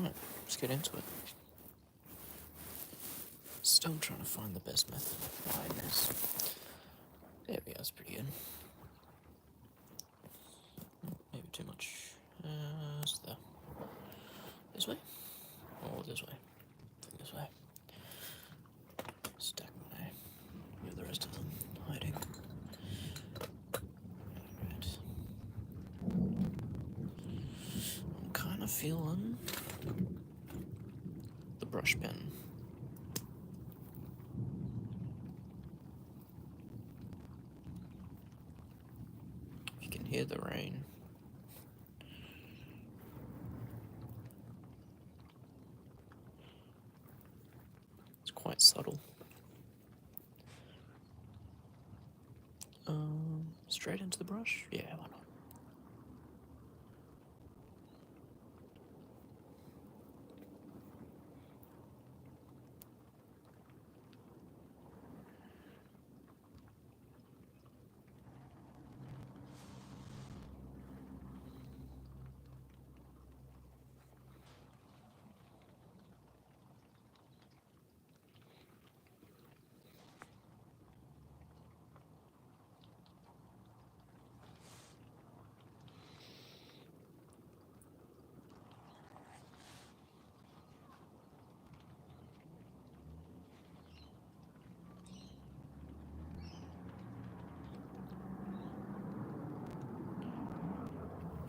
Alright, let's get into it. Still trying to find the best method of applying this. There we go, that's pretty good. Maybe too much. So there. This way? Or this way? I think this way. Stack my... Where are the rest of them hiding? Alright. I'm kind of feeling the brush pen. You can hear the rain. It's quite subtle. Straight into the brush? Yeah, why not?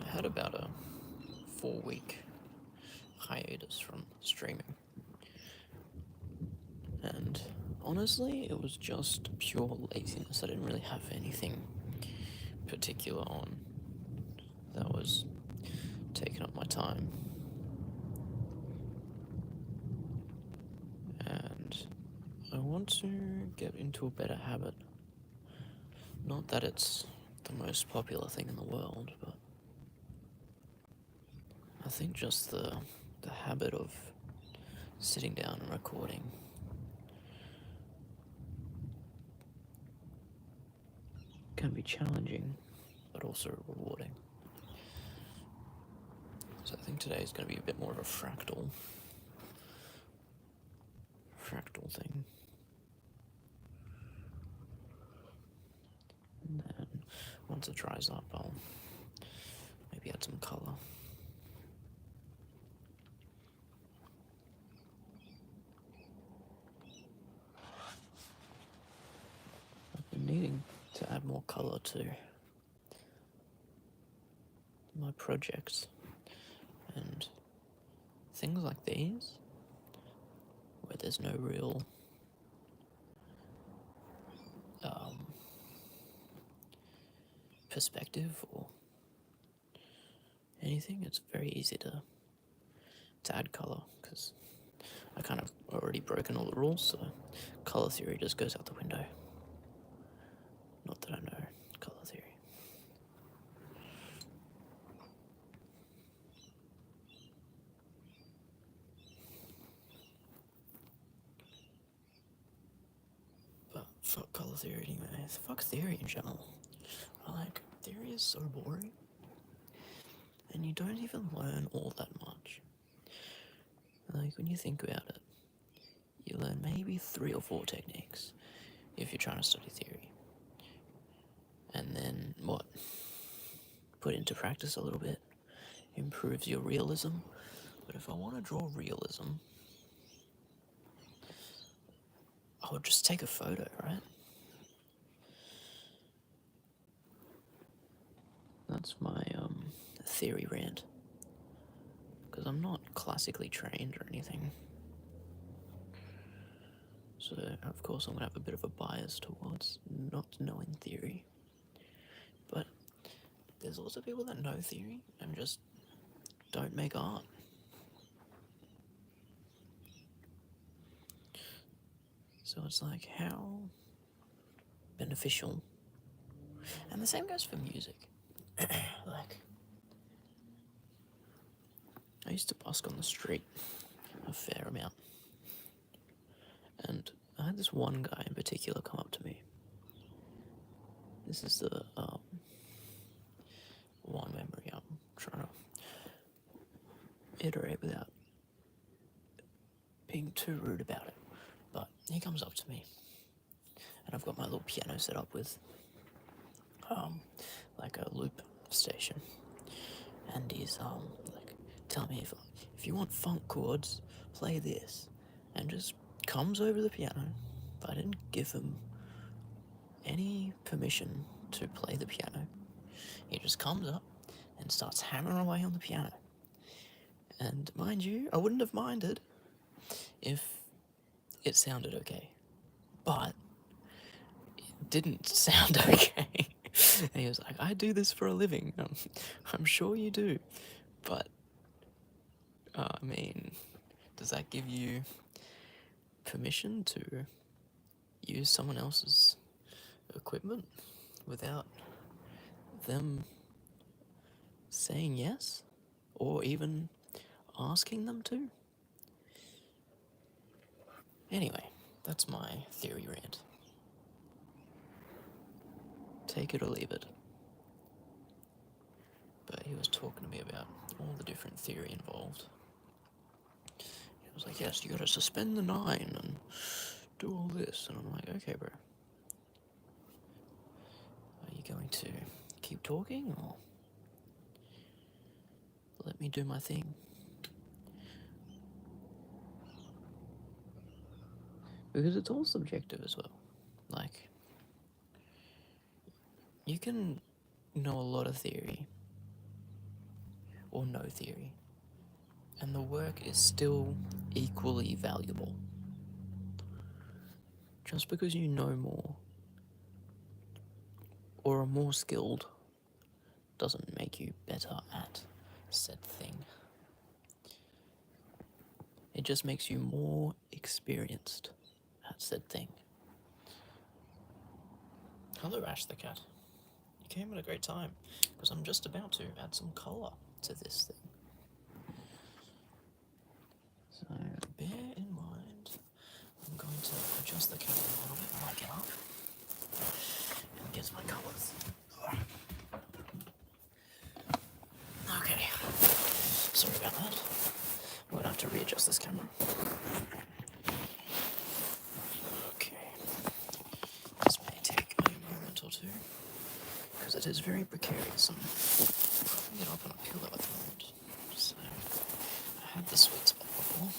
I had about a 4-week hiatus from streaming, and honestly it was just pure laziness. I didn't really have anything particular on that was taking up my time, and I want to get into a better habit. Not that it's the most popular thing in the world, but I think just the habit of sitting down and recording can be challenging, but also rewarding. So I think today is going to be a bit more of a fractal thing. And then once it dries up, I'll maybe add some color. I've been needing to add more color to my projects, and things like these, where there's no real perspective or anything, it's very easy to add color, because I kind of already broken all the rules, so color theory just goes out the window. Not that I know color theory. But fuck color theory anyway. Fuck theory in general. Theory is so boring, and you don't even learn all that much. Like, when you think about it, you learn maybe 3 or 4 techniques if you're trying to study theory. And then, what? Put into practice a little bit, improves your realism. But if I want to draw realism, I would just take a photo, right? That's my theory rant. Because I'm not classically trained or anything. So, of course, I'm going to have a bit of a bias towards not knowing theory. But there's also people that know theory and just don't make art. So it's like, how beneficial. And the same goes for music. Like, I used to busk on the street a fair amount. And I had this one guy in particular come up to me. This is the one memory I'm trying to iterate without too rude about it, but he comes up to me, and I've got my little piano set up with, like a loop station, and he's like, tell me if you want funk chords, play this, and just comes over the piano. I didn't give him any permission to play the piano. He just comes up and starts hammering away on the piano. And mind you, I wouldn't have minded if it sounded okay, but it didn't sound okay. And he was like, I do this for a living. I'm sure you do, but I mean, does that give you permission to use someone else's equipment without them saying yes, or even asking them to? Anyway, that's my theory rant. Take it or leave it. But he was talking to me about all the different theory involved. He was like, yes, you gotta suspend the 9 and do all this. And I'm like, okay, bro. Are you going to keep talking, or let me do my thing? Because it's all subjective as well. Like, you can know a lot of theory, or no theory, and the work is still equally valuable. Just because you know more, or are more skilled, doesn't make you better at said thing. It just makes you more experienced at said thing. Hello, Ash the cat. You came at a great time, because I'm just about to add some colour to this thing. So bear in mind, I'm going to adjust the camera a little bit when I get up and get my colours. Okay, sorry about that. I'm gonna have to readjust this camera. Okay, this may take a moment or two, because it is very precarious. I'm propping it up on a pillow at the moment. So, I had the sweet spot before.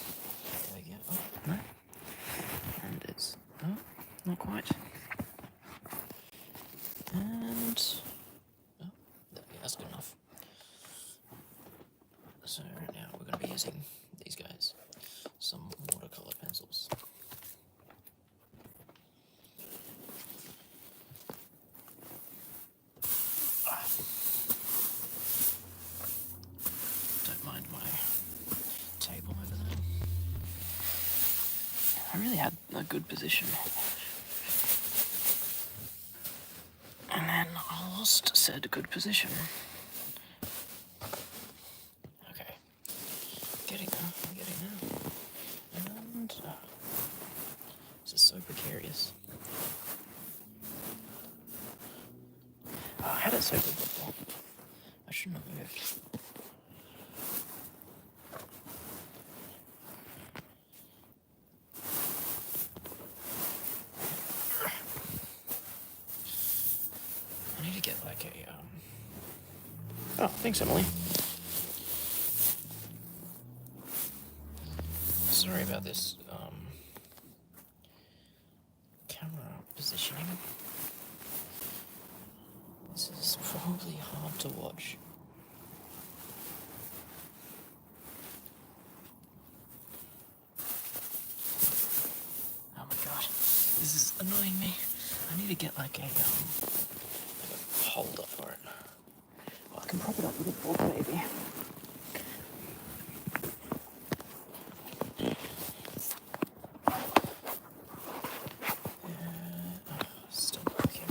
There we go. Oh, no. And it's, oh, not quite. And, oh, that's good enough. So now we're going to be using these guys, some watercolor pencils. Don't mind my table over there. I really had a good position. And then I lost said good position. Okay. Getting there. And this is so precarious. Oh, I had it so good before. I shouldn't have moved. I need to get like a Oh, thanks, Emily. Sorry about this camera positioning. This is probably hard to watch. Oh my god, this is annoying me. I need to get like a holder for it. Well, I can prop it up with a book maybe. Still working.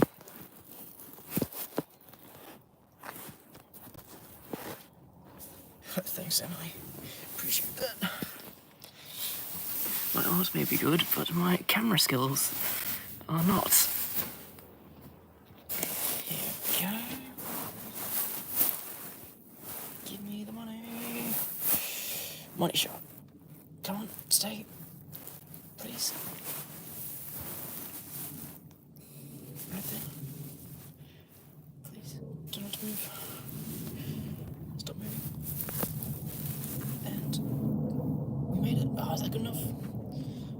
Thanks, Emily. Appreciate that. My art may be good, but my camera skills are not. Here we go. Give me the money. Money shot. Come on, stay. Please. Right there. Please, do not move. Stop moving. And we made it. Oh, is that good enough?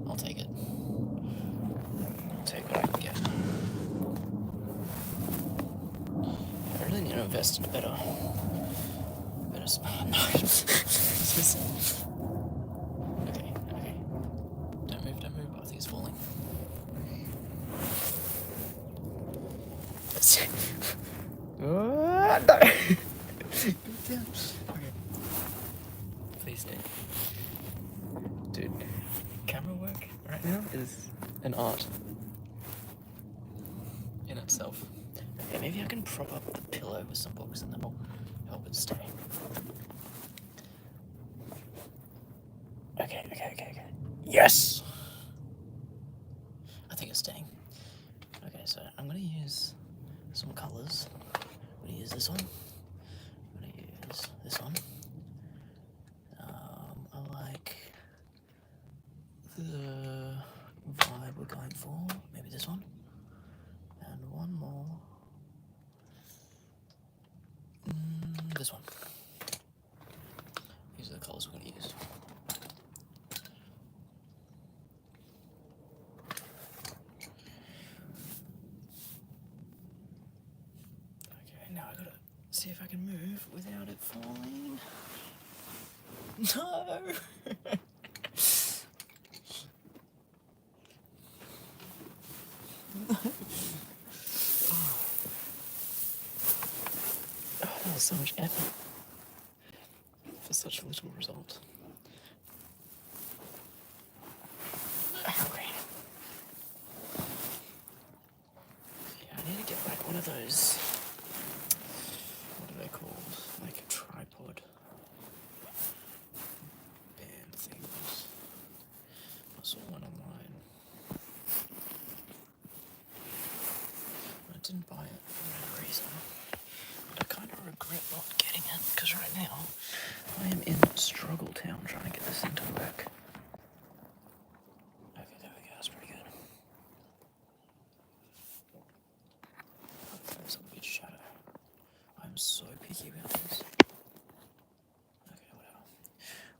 I'll take it. I'll take what I can get. I really need to invest in a better no. Okay. Don't move. I think it's falling. No. Okay. Please stay. Dude, camera work right now is an art in itself. Okay, maybe I can prop up the pillow with some books and that'll help it stay. Okay. Yes! I think it's staying. Okay, so I'm gonna use some colours. I'm gonna use this one. I'm gonna use this one. I like the vibe we're going for. Maybe this one. And one more. This one. These are the colours we're going to use. Okay, now I gotta see if I can move without it falling. No! Oh, that was so much effort for such a little result. Okay. Yeah, I need to get like one of those. What are they called? Like a tripod band things. I saw one online. I didn't buy it for whatever reason. But I kind of regret not getting it because right now I am in Struggle Town trying to get this thing to work. Okay, there we go. That's pretty good. There's a weird shadow. I'm so picky about this. Okay, whatever.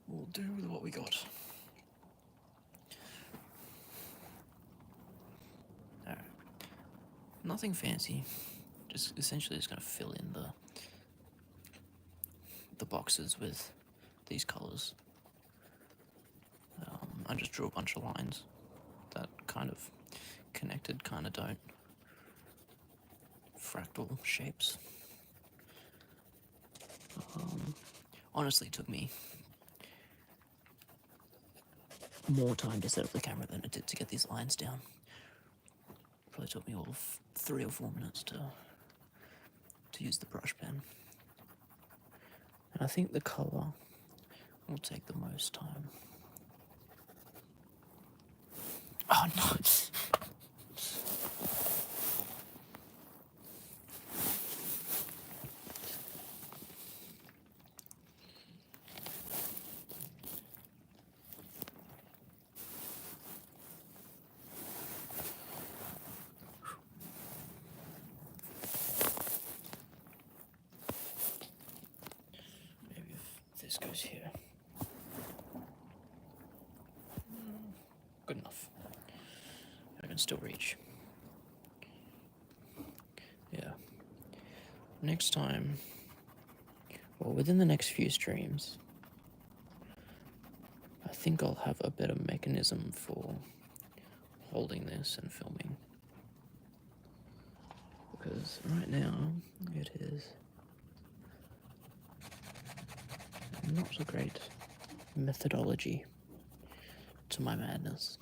We'll do with what we got. Alright. Nothing fancy. Just essentially just gonna fill in the boxes with these colours. I just drew a bunch of lines that kind of connected, kind of don't. Fractal shapes. Honestly, it took me more time to set up the camera than it did to get these lines down. Probably took me all 3 or 4 minutes to use the brush pen. And I think the colour will take the most time. Oh no! Maybe if this goes here. Good enough. I can still reach. Yeah. Next time, well, within the next few streams, I think I'll have a better mechanism for holding this and filming. Because right now, it is not a great methodology to my madness.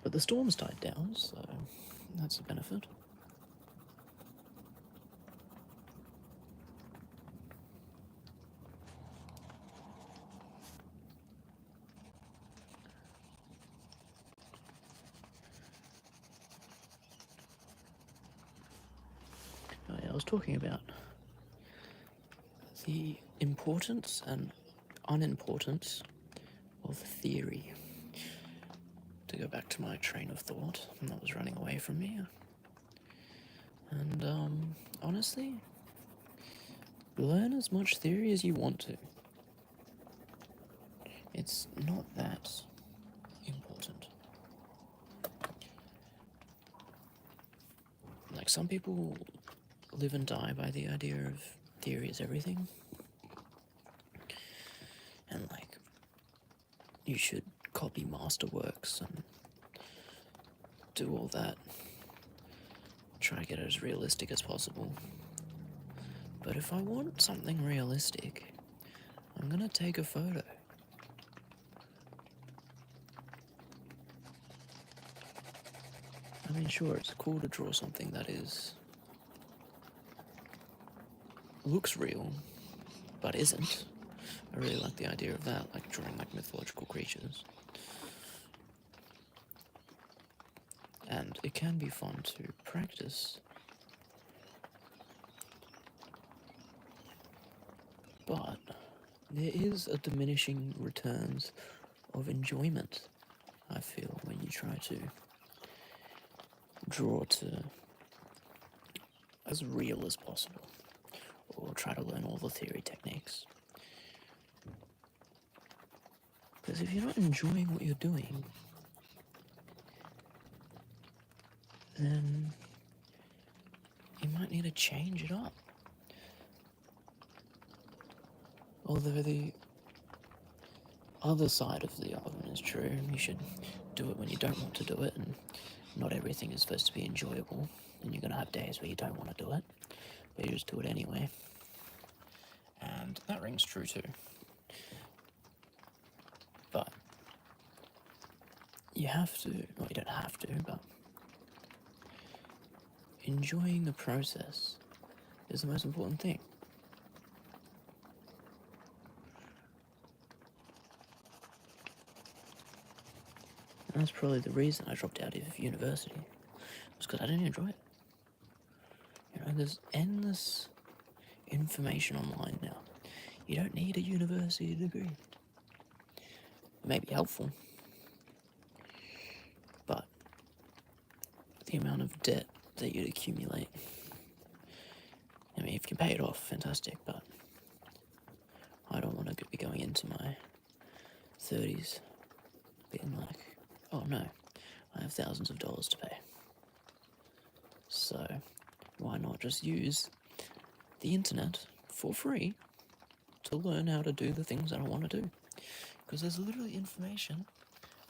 But the storm's died down, so that's a benefit. was talking about the importance and unimportance of theory. To go back to my train of thought that was running away from me. And honestly, learn as much theory as you want to. It's not that important. Like, some people live and die by the idea of theory is everything. And, like, you should copy masterworks and do all that. Try to get it as realistic as possible. But if I want something realistic, I'm gonna take a photo. I mean, sure, it's cool to draw something that looks real, but isn't. I really like the idea of that, like drawing like mythological creatures. And it can be fun to practice. But there is a diminishing returns of enjoyment, I feel, when you try to draw to as real as possible, or try to learn all the theory techniques. Because if you're not enjoying what you're doing, then you might need to change it up. Although the other side of the argument is true, you should do it when you don't want to do it, and not everything is supposed to be enjoyable, and you're going to have days where you don't want to do it, but you just do it anyway. And that rings true too. But you have to, well, you don't have to, but enjoying the process is the most important thing. And that's probably the reason I dropped out of university, was because I didn't enjoy it. You know, there's endless information online now. You don't need a university degree. It may be helpful, but the amount of debt that you'd accumulate, I mean, if you can pay it off, fantastic, but I don't want to be going into my 30s being like, oh no, I have thousands of dollars to pay. So why not just use the internet for free to learn how to do the things that I want to do? Because there's literally information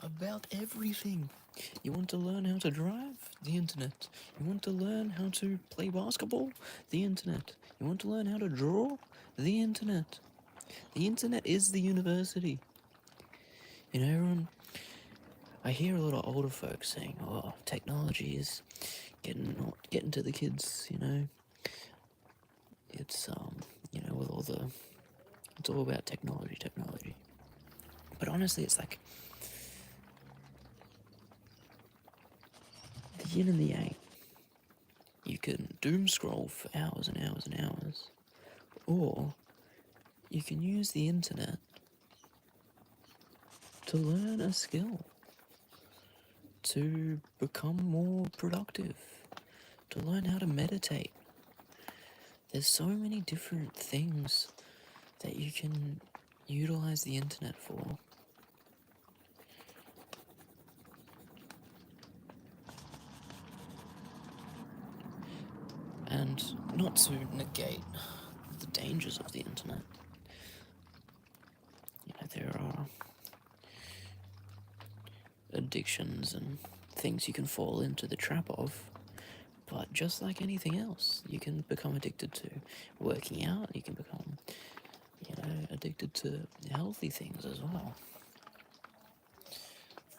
about everything. You want to learn how to drive? The internet. You want to learn how to play basketball? The internet. You want to learn how to draw? The internet. The internet is the university. You know, everyone, I hear a lot of older folks saying, oh, technology is getting to the kids, you know. It's, you know, with all the, it's all about technology. But honestly, it's like the yin and the yang. You can doom scroll for hours and hours and hours, or you can use the internet to learn a skill, to become more productive, to learn how to meditate. There's so many different things that you can utilize the internet for. And not to negate the dangers of the internet. You know, there are addictions and things you can fall into the trap of, but just like anything else, you can become addicted to working out, you can become, you know, addicted to healthy things as well.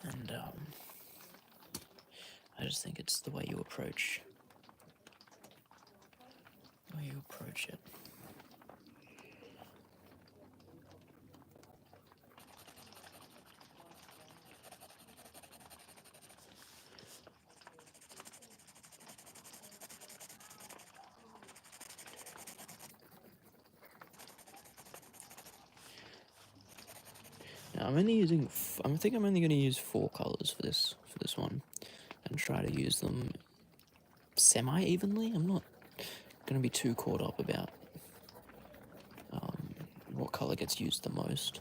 And I just think it's the way you approach it. Now, I'm only using. I think I'm only going to use 4 colors for this one, and try to use them semi-evenly. I'm not going to be too caught up about what color gets used the most,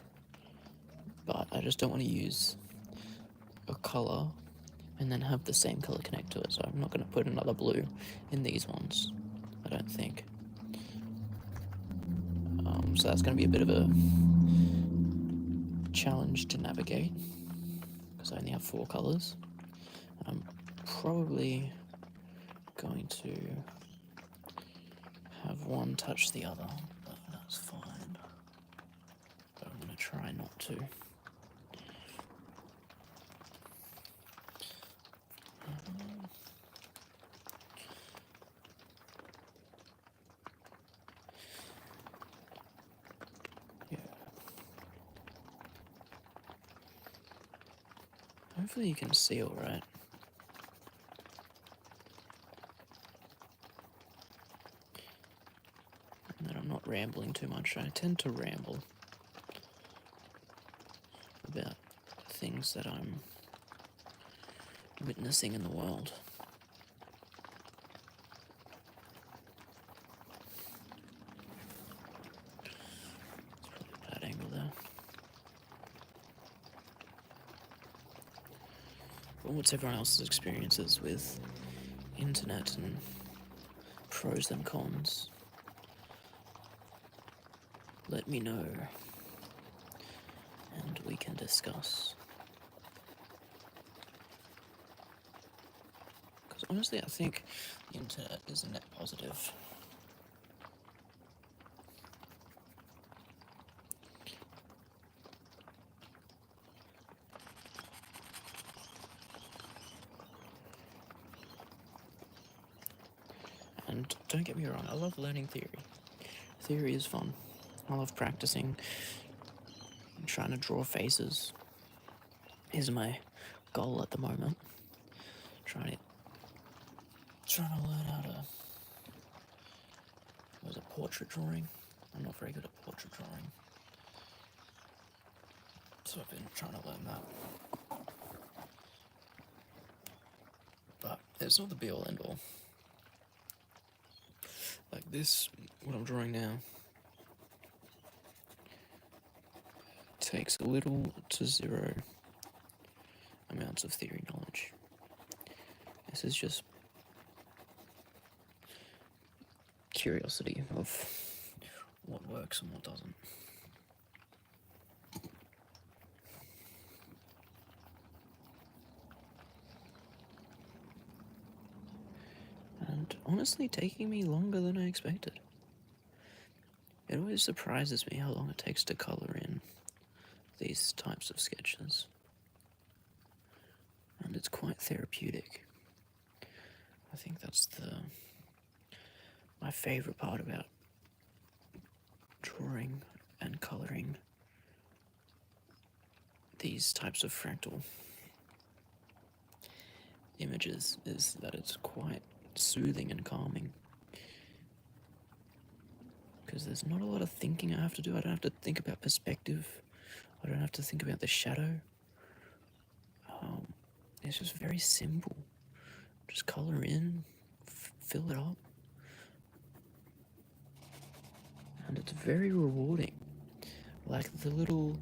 but I just don't want to use a color and then have the same color connect to it. So I'm not going to put another blue in these ones, I don't think. So that's going to be a bit of a challenge to navigate because I only have 4 colors. I'm probably going to have one touch the other, but that's fine. But I'm going to try not to. Yeah. Hopefully you can see all right. And that I'm not rambling too much. I tend to ramble about things that I'm witnessing in the world. It's probably a bad angle there. But what's everyone else's experiences with internet and pros and cons? Let me know, and we can discuss. Because honestly, I think the internet is a net positive. And don't get me wrong, I love learning theory. Theory is fun. I love practicing, trying to draw faces. Is my goal at the moment. Trying to learn how to. What was it, portrait drawing? I'm not very good at portrait drawing, so I've been trying to learn that. But it's not the be all end all. Like this, what I'm drawing now, takes little to zero amounts of theory knowledge. This is just curiosity of what works and what doesn't. And honestly, taking me longer than I expected. It always surprises me how long it takes to colour in these types of sketches. And it's quite therapeutic. I think that's my favourite part about drawing and colouring these types of fractal images is that it's quite soothing and calming. Because there's not a lot of thinking I have to do. I don't have to think about perspective. I don't have to think about the shadow. It's just very simple. Just colour in, fill it up. And it's very rewarding. Like the little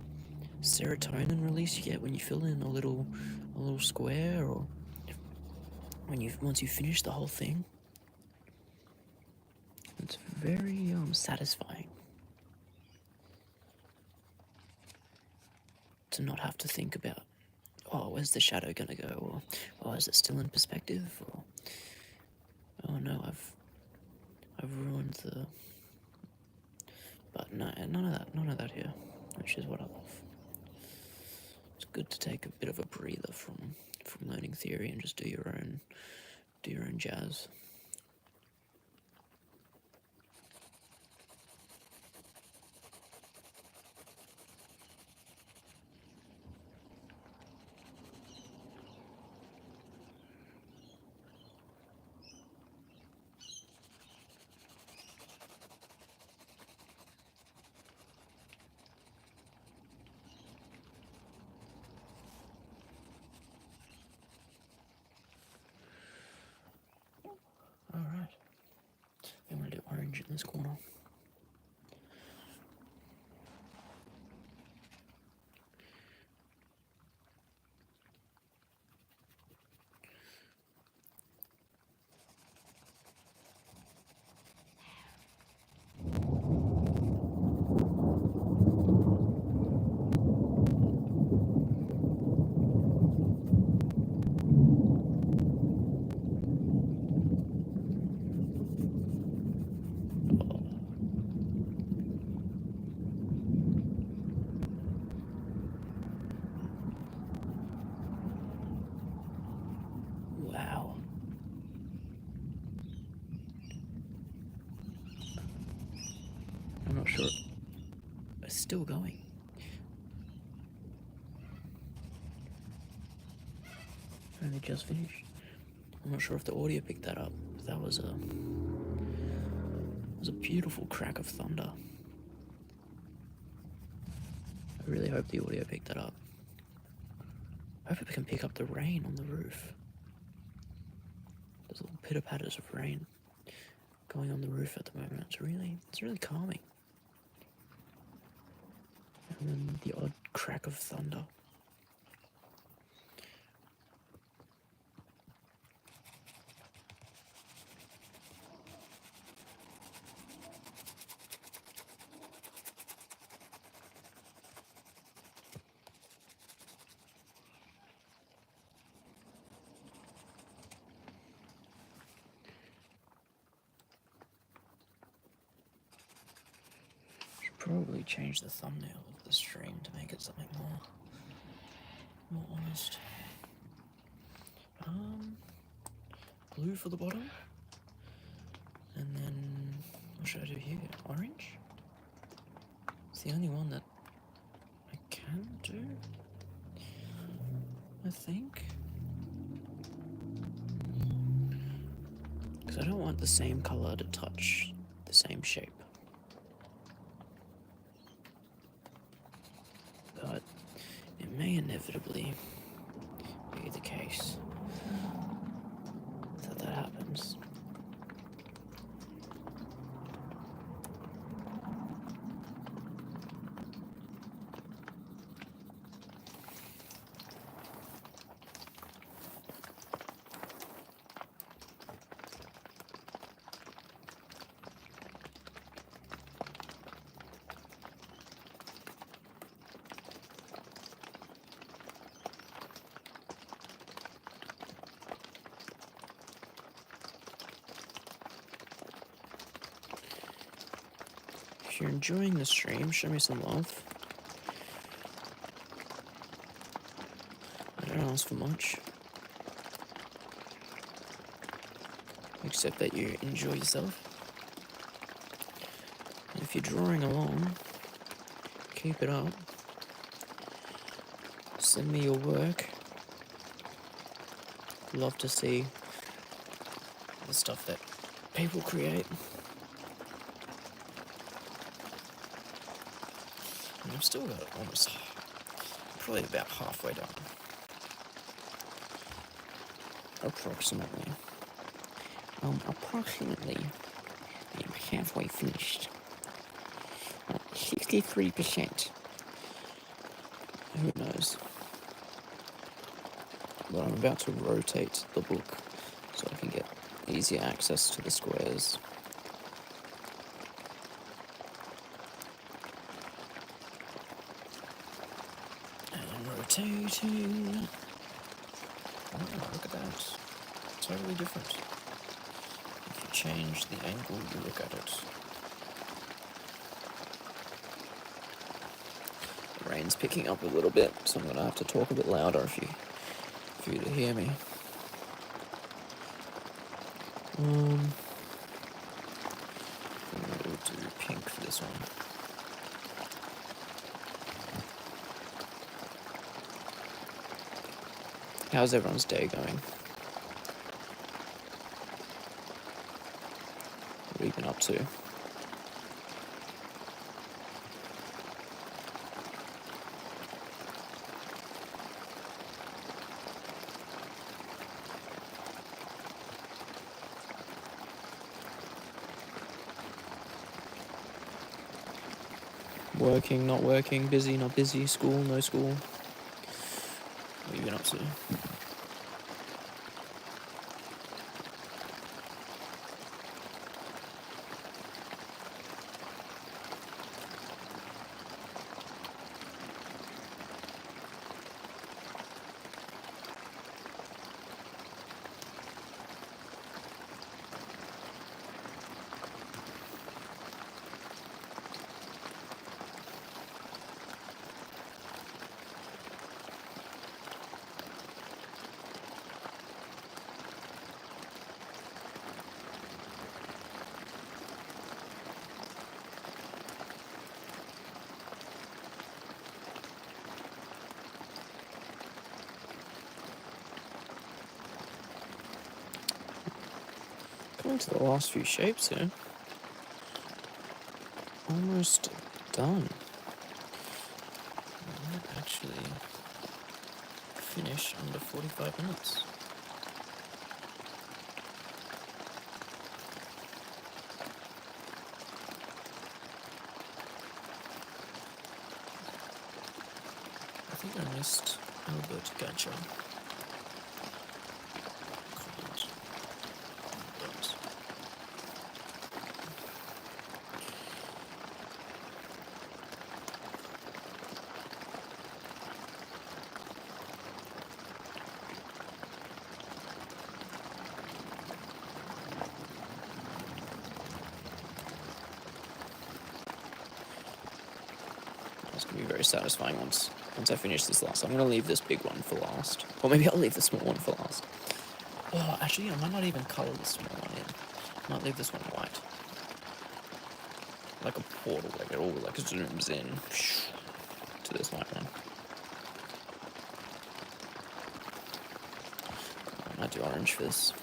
serotonin release you get when you fill in a little square, or once you finish the whole thing. It's very satisfying to not have to think about, oh, where's the shadow gonna go, or oh, is it still in perspective, or oh no, I've ruined the. But no, none of that here, which is what I love. It's good to take a bit of a breather from learning theory and just do your own jazz. orange in this corner. Wow. I'm not sure. It's still going. Only just finished. I'm not sure if the audio picked that up. That was a beautiful crack of thunder. I really hope the audio picked that up. I hope it can pick up the rain on the roof. There's little pitter patters of rain going on the roof at the moment. It's really calming. And then the odd crack of thunder. Should probably change the thumbnail of the stream to make it something more honest. Blue for the bottom, and then what should I do here? Orange? It's the only one that I can do, I think. Because I don't want the same color to touch the same shape. But it may inevitably be the case that happens. If you're enjoying the stream, show me some love. I don't ask for much, except that you enjoy yourself. And if you're drawing along, keep it up. Send me your work. Love to see the stuff that people create. And I've still got almost, probably about halfway done. Approximately. Approximately, I'm halfway finished. 63%. Who knows? But I'm about to rotate the book so I can get easier access to the squares. And rotating. Oh, look at that. Totally different. If you change the angle you look at it. The rain's picking up a little bit, so I'm going to have to talk a bit louder for you to hear me. I'm going to do pink for this one. How's everyone's day going? What have you been up to? Working, not working, busy, not busy, school, no school. What have you been up to? Coming to the last few shapes here. Almost done. I might actually finish under 45 minutes. I think I missed Albert Gacha. Comment. But it's gonna be very satisfying once I finish this last. I'm gonna leave this big one for last. Or maybe I'll leave the small one for last. Oh, actually, I might not even colour the small one in. I might leave this one white. Like a portal, like it all like zooms in to this white one. I might do orange for this.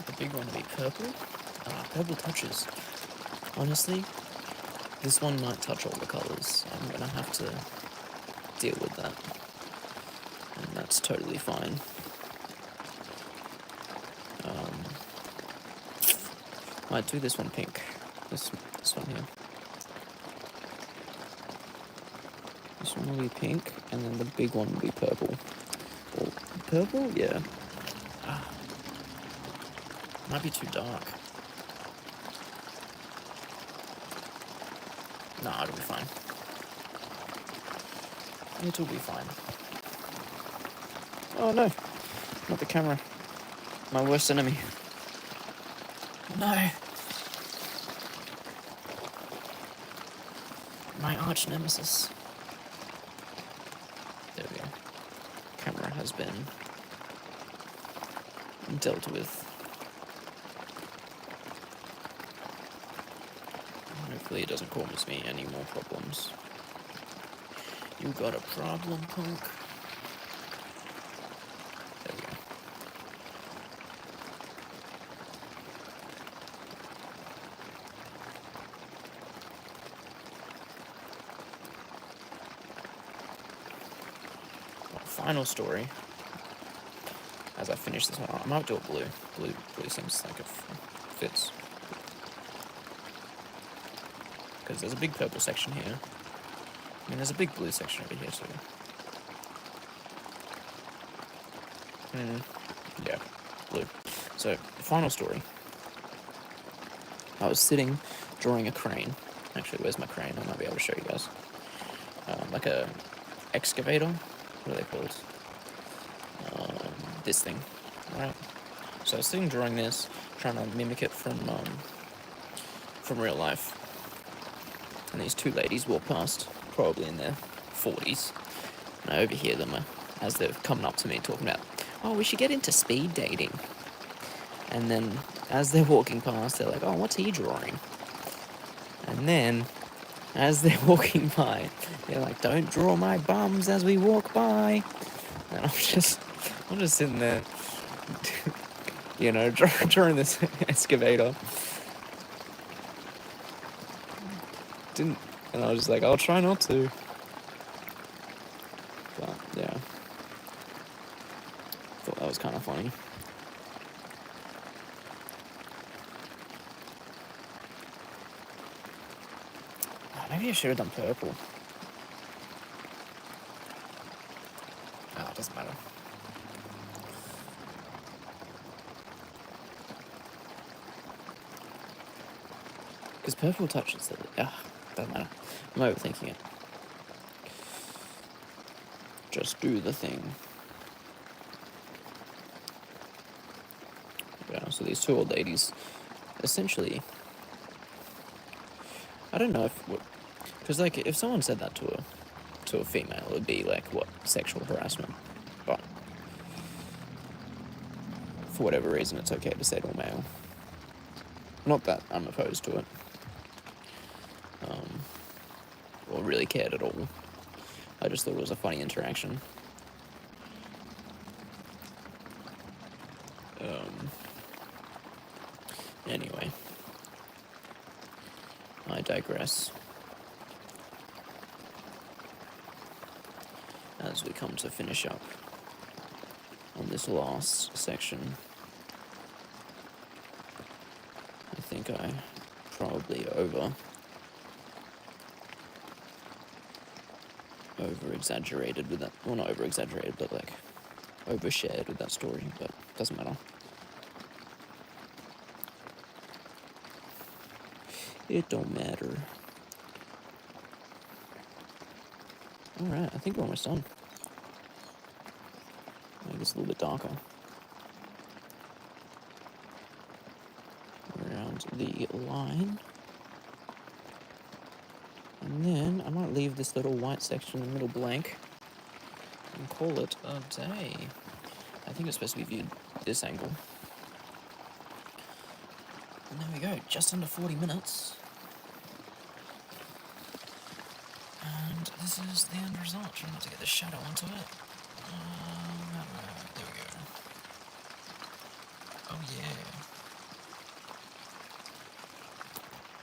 The big one to be purple. Purple touches. Honestly, this one might touch all the colours. I'm gonna have to deal with that. And that's totally fine. Might do this one pink. This one here. This one will be pink, and then the big one will be purple. Or purple? Yeah. Might be too dark. Nah, it'll be fine. It'll be fine. Oh no, not the camera. My worst enemy. No. My arch nemesis. There we go. Camera has been dealt with. Hopefully it doesn't cause me any more problems. You got a problem, punk? There we go. Well, final story. As I finish this one, I might do a blue. Blue seems like it fits. Because there's a big purple section here. I mean, there's a big blue section over here too. Yeah, blue. So, final story. I was sitting drawing a crane. Actually, where's my crane? I might be able to show you guys. Like a excavator. What are they called? This thing, right? So I was sitting drawing this, trying to mimic it from real life. And these two ladies walk past, probably in their 40s. And I overhear them as they're coming up to me talking about, oh, we should get into speed dating. And then as they're walking past, they're like, oh, what's he drawing? And then as they're walking by, they're like, don't draw my bums as we walk by. And I'm just sitting there, drawing this excavator. And I was just like, I'll try not to. But yeah, thought that was kind of funny. Maybe I should have done purple. Oh, it doesn't matter. Because purple touches the... doesn't matter. I'm overthinking it. Just do the thing. Yeah, so these two old ladies, essentially... I don't know if... Because, like, if someone said that to a female, it would be, like, what? Sexual harassment. But... for whatever reason, it's okay to say to a male. Not that I'm opposed to it. Or really cared at all. I just thought it was a funny interaction. Anyway. I digress. As we come to finish up on this last section, I think I probably over-exaggerated with that. Well, not over-exaggerated, but like overshared with that story, but doesn't matter. It don't matter. Alright, I think we're almost done. I think it's a little bit darker. Around the line. And then I might leave this little white section in the middle blank and call it a day. I think it's supposed to be viewed this angle. And there we go, just under 40 minutes. And this is the end result. Trying not to get the shadow onto it. There we go. Oh yeah.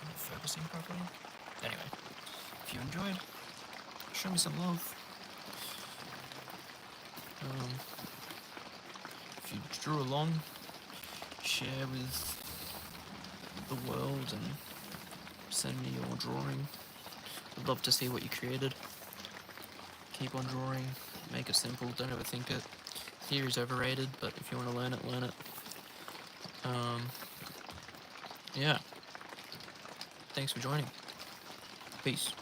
Am I focusing properly? Anyway, if you enjoyed, show me some love. If you drew along, share with the world and send me your drawing. I'd love to see what you created. Keep on drawing, make it simple, don't overthink it. Theory's overrated, but if you want to learn it, learn it. Yeah. Thanks for joining. Peace.